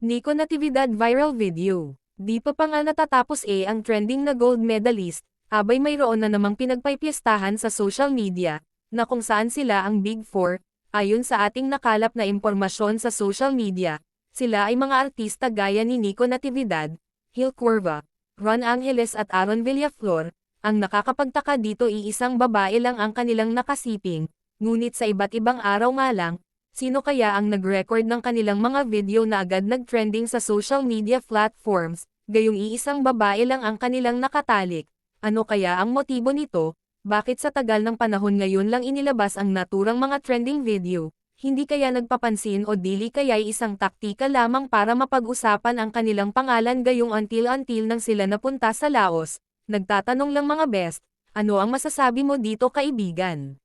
Nico Natividad viral video. Di pa nga natatapos ang trending na gold medalist, abay mayroon na namang pinagpaypiestahan sa social media, na kung saan sila ang Big Four, ayon sa ating nakalap na impormasyon sa social media. Sila ay mga artista gaya ni Nico Natividad, Gil Cuerva, Ron Angeles at Aaron Villaflor. Ang nakakapagtaka dito iisang babae lang ang kanilang nakasiping, ngunit sa iba't ibang araw nga lang, sino kaya ang nag-record ng kanilang mga video na agad nag-trending sa social media platforms, gayong iisang babae lang ang kanilang nakatalik? Ano kaya ang motibo nito? Bakit sa tagal ng panahon ngayon lang inilabas ang naturang mga trending video? Hindi kaya nagpapansin o dili kaya'y isang taktika lamang para mapag-usapan ang kanilang pangalan gayong until nang sila napunta sa Laos? Nagtatanong lang mga best, ano ang masasabi mo dito kaibigan?